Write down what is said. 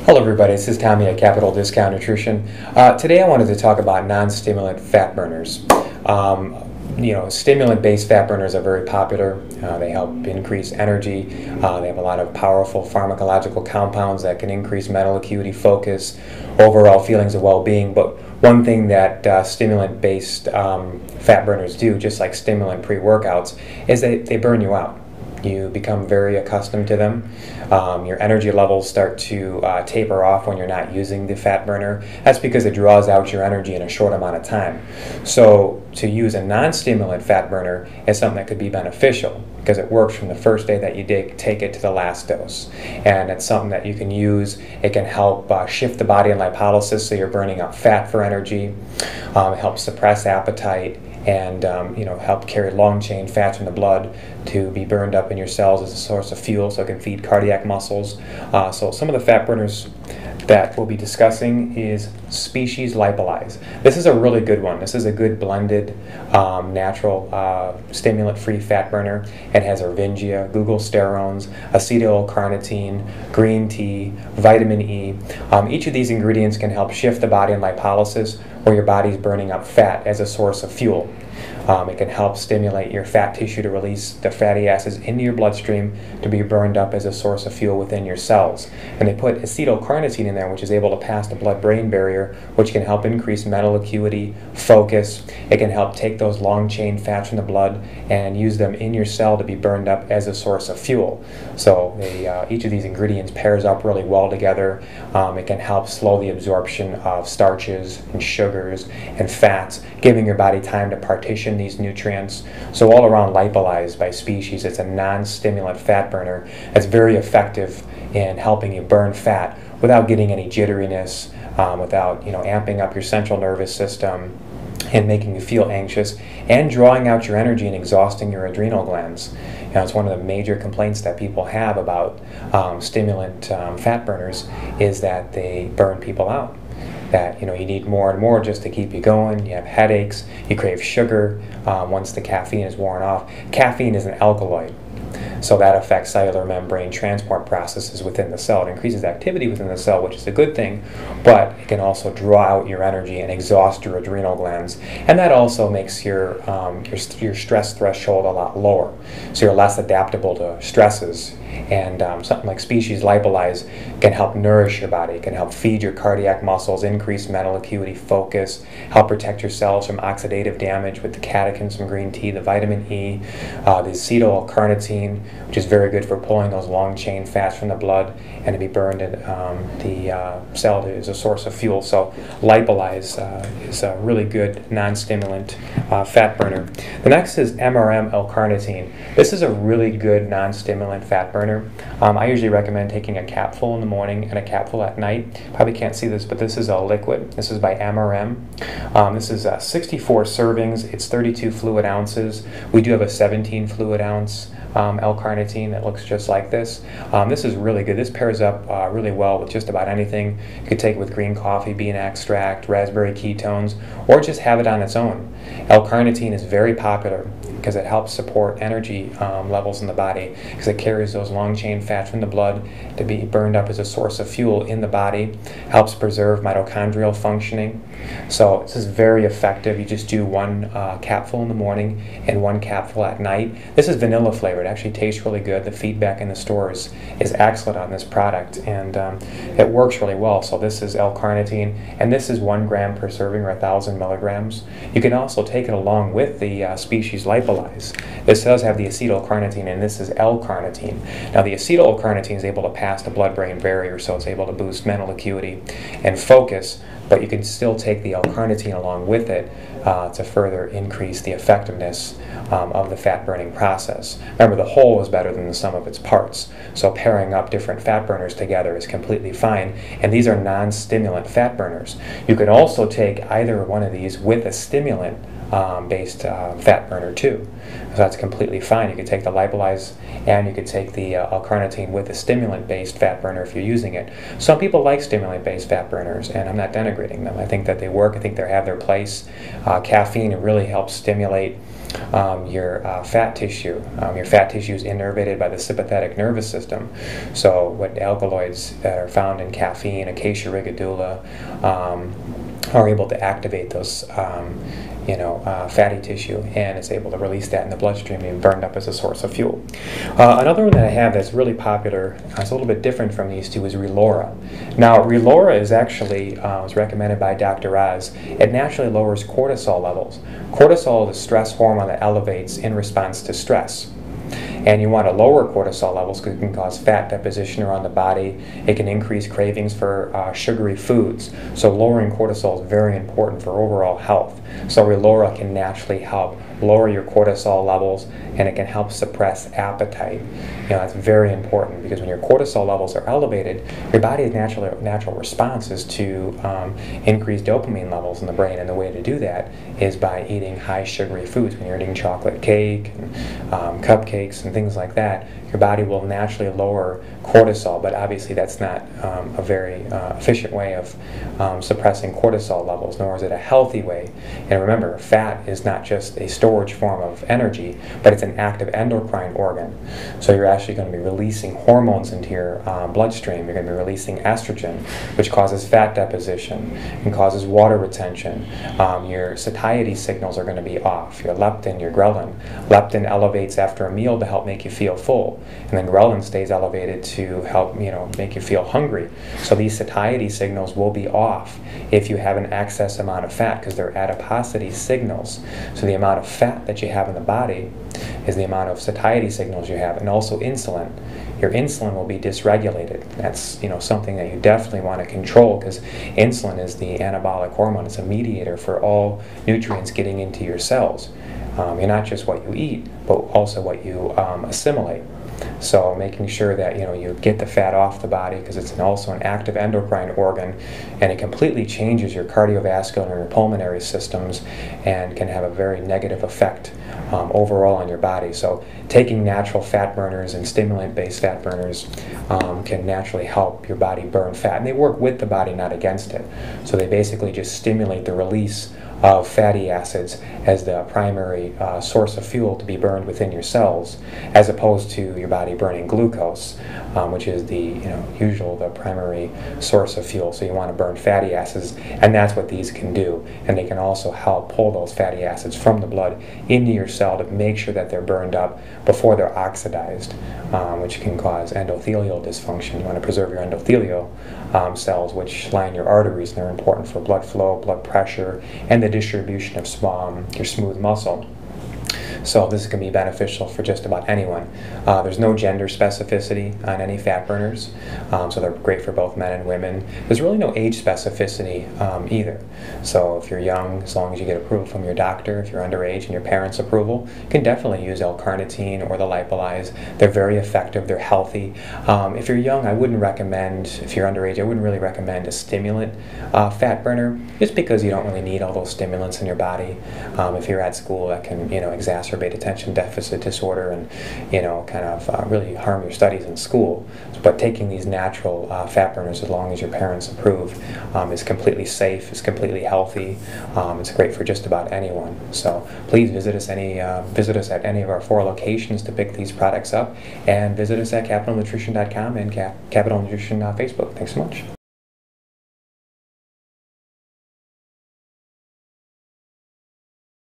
Hello everybody, this is Tommy at Capital Discount Nutrition. Today I wanted to talk about non-stimulant fat burners. Stimulant-based fat burners are very popular. They help increase energy. They have a lot of powerful pharmacological compounds that can increase mental acuity, focus, overall feelings of well-being. But one thing that stimulant-based fat burners do, just like stimulant pre-workouts, is they burn you out. You become very accustomed to them. Your energy levels start to taper off when you're not using the fat burner. That's because it draws out your energy in a short amount of time. So to use a non-stimulant fat burner is something that could be beneficial because it works from the first day that you take it to the last dose. And it's something that you can use. It can help shift the body in lipolysis so you're burning up fat for energy. It helps suppress appetite and help carry long-chain fats in the blood to be burned up in your cells as a source of fuel so it can feed cardiac muscles. So some of the fat burners that we'll be discussing is Species Lipolyze. This is a really good one. This is a good blended natural stimulant-free fat burner. It has Ervingia, glucosterones, acetyl-L-carnitine, green tea, vitamin E. Each of these ingredients can help shift the body in lipolysis where your body's burning up fat as a source of fuel. It can help stimulate your fat tissue to release the fatty acids into your bloodstream to be burned up as a source of fuel within your cells. And they put acetyl-carnitine in there, which is able to pass the blood-brain barrier, which can help increase mental acuity, focus. It can help take those long-chain fats from the blood and use them in your cell to be burned up as a source of fuel. So each of these ingredients pairs up really well together. It can help slow the absorption of starches and sugars and fats, giving your body time to partition these nutrients. So all around Lipolyze by Species, it's a non-stimulant fat burner that's very effective in helping you burn fat without getting any jitteriness, without amping up your central nervous system and making you feel anxious and drawing out your energy and exhausting your adrenal glands. It's one of the major complaints that people have about stimulant fat burners is that they burn people out. That you need more and more just to keep you going. You have headaches, you crave sugar once the caffeine is worn off. Caffeine is an alkaloid, so that affects cellular membrane transport processes within the cell. It increases activity within the cell, which is a good thing, but it can also draw out your energy and exhaust your adrenal glands, and that also makes your stress threshold a lot lower, so you're less adaptable to stresses. And something like Species Lipolyze can help nourish your body, can help feed your cardiac muscles, increase mental acuity, focus, help protect your cells from oxidative damage with the catechins from green tea, the vitamin E, the acetyl-L-carnitine, which is very good for pulling those long-chain fats from the blood and to be burned in the cell as a source of fuel. So Lipolyze is a really good non-stimulant fat burner. The next is MRM-L-carnitine. This is a really good non-stimulant fat burner. I usually recommend taking a capful in the morning and a capful at night. Probably can't see this, but this is a liquid. This is by MRM. This is 64 servings. It's 32 fluid ounces. We do have a 17 fluid ounce L-carnitine that looks just like this. This is really good. This pairs up really well with just about anything. You could take it with green coffee, bean extract, raspberry ketones, or just have it on its own. L-carnitine is very popular because it helps support energy levels in the body because it carries those long-chain fats from the blood to be burned up as a source of fuel in the body, helps preserve mitochondrial functioning. So this is very effective. You just do one capful in the morning and one capful at night. This is vanilla flavored. It actually tastes really good. The feedback in the stores is excellent on this product, and it works really well. So this is L-carnitine, and this is 1 gram per serving, or 1,000 milligrams. You can also take it along with the Species Lipolyze. This does have the acetyl-carnitine, and this is L-carnitine. Now the acetyl-carnitine is able to pass the blood-brain barrier, so it's able to boost mental acuity and focus, but you can still take the L-carnitine along with it to further increase the effectiveness of the fat burning process. Remember, the whole is better than the sum of its parts, so pairing up different fat burners together is completely fine, and these are non-stimulant fat burners. You can also take either one of these with a stimulant based fat burner too. So that's completely fine. You could take the lipolyze and you could take the L-carnitine with the stimulant-based fat burner if you're using it. Some people like stimulant-based fat burners, and I'm not denigrating them. I think that they work. I think they have their place. Caffeine really helps stimulate your fat tissue. Your fat tissue is innervated by the sympathetic nervous system. So what alkaloids that are found in caffeine, acacia rigodula, are able to activate those fatty tissue, and it's able to release that in the bloodstream and burned up as a source of fuel. Another one that I have that's really popular, it's a little bit different from these two, is Relora. Now, Relora is actually was recommended by Dr. Oz. It naturally lowers cortisol levels. Cortisol is a stress hormone that elevates in response to stress. And you want to lower cortisol levels because it can cause fat deposition around the body. It can increase cravings for sugary foods. So lowering cortisol is very important for overall health. So Relora can naturally help lower your cortisol levels, and it can help suppress appetite. That's very important because when your cortisol levels are elevated, your body's natural response is to increase dopamine levels in the brain, and the way to do that is by eating high sugary foods. When you're eating chocolate cake and cupcakes and things like that, your body will naturally lower cortisol, but obviously that's not a very efficient way of suppressing cortisol levels, nor is it a healthy way. And remember, fat is not just a storage form of energy, but it's an active endocrine organ. So you're actually going to be releasing hormones into your bloodstream. You're going to be releasing estrogen, which causes fat deposition and causes water retention. Your satiety signals are going to be off. Your leptin, your ghrelin. Leptin elevates after a meal to help make you feel full, and then ghrelin stays elevated to help make you feel hungry. So these satiety signals will be off if you have an excess amount of fat, because they're adiposity signals. So the amount of fat that you have in the body is the amount of satiety signals you have, and also insulin. Your insulin will be dysregulated. That's something that you definitely want to control, because insulin is the anabolic hormone. It's a mediator for all nutrients getting into your cells. You're not just what you eat, but also what you assimilate. So making sure that you get the fat off the body, because it's also an active endocrine organ, and it completely changes your cardiovascular and your pulmonary systems, and can have a very negative effect overall on your body. So taking natural fat burners and stimulant-based fat burners can naturally help your body burn fat, and they work with the body, not against it. So they basically just stimulate the release of fatty acids as the primary source of fuel to be burned within your cells, as opposed to your body burning glucose, which is the the primary source of fuel. So you want to burn fatty acids, and that's what these can do. And they can also help pull those fatty acids from the blood into your cell to make sure that they're burned up before they're oxidized, which can cause endothelial dysfunction. You want to preserve your endothelial cells, which line your arteries, and they're important for blood flow, blood pressure, and the distribution of your smooth muscle. So this can be beneficial for just about anyone. There's no gender specificity on any fat burners, so they're great for both men and women. There's really no age specificity either. So if you're young, as long as you get approval from your doctor, if you're underage and your parents' approval, you can definitely use L-carnitine or the lipolyze. They're very effective, they're healthy. If you're young, I wouldn't recommend, if you're underage, I wouldn't really recommend a stimulant fat burner, just because you don't really need all those stimulants in your body. If you're at school, that can exacerbate attention deficit disorder and kind of really harm your studies in school. But taking these natural fat burners, as long as your parents approve, is completely safe, is completely healthy. It's great for just about anyone. So please visit us at any of our 4 locations to pick these products up, and visit us at capitalnutrition.com and Capital Nutrition Facebook. Thanks so much.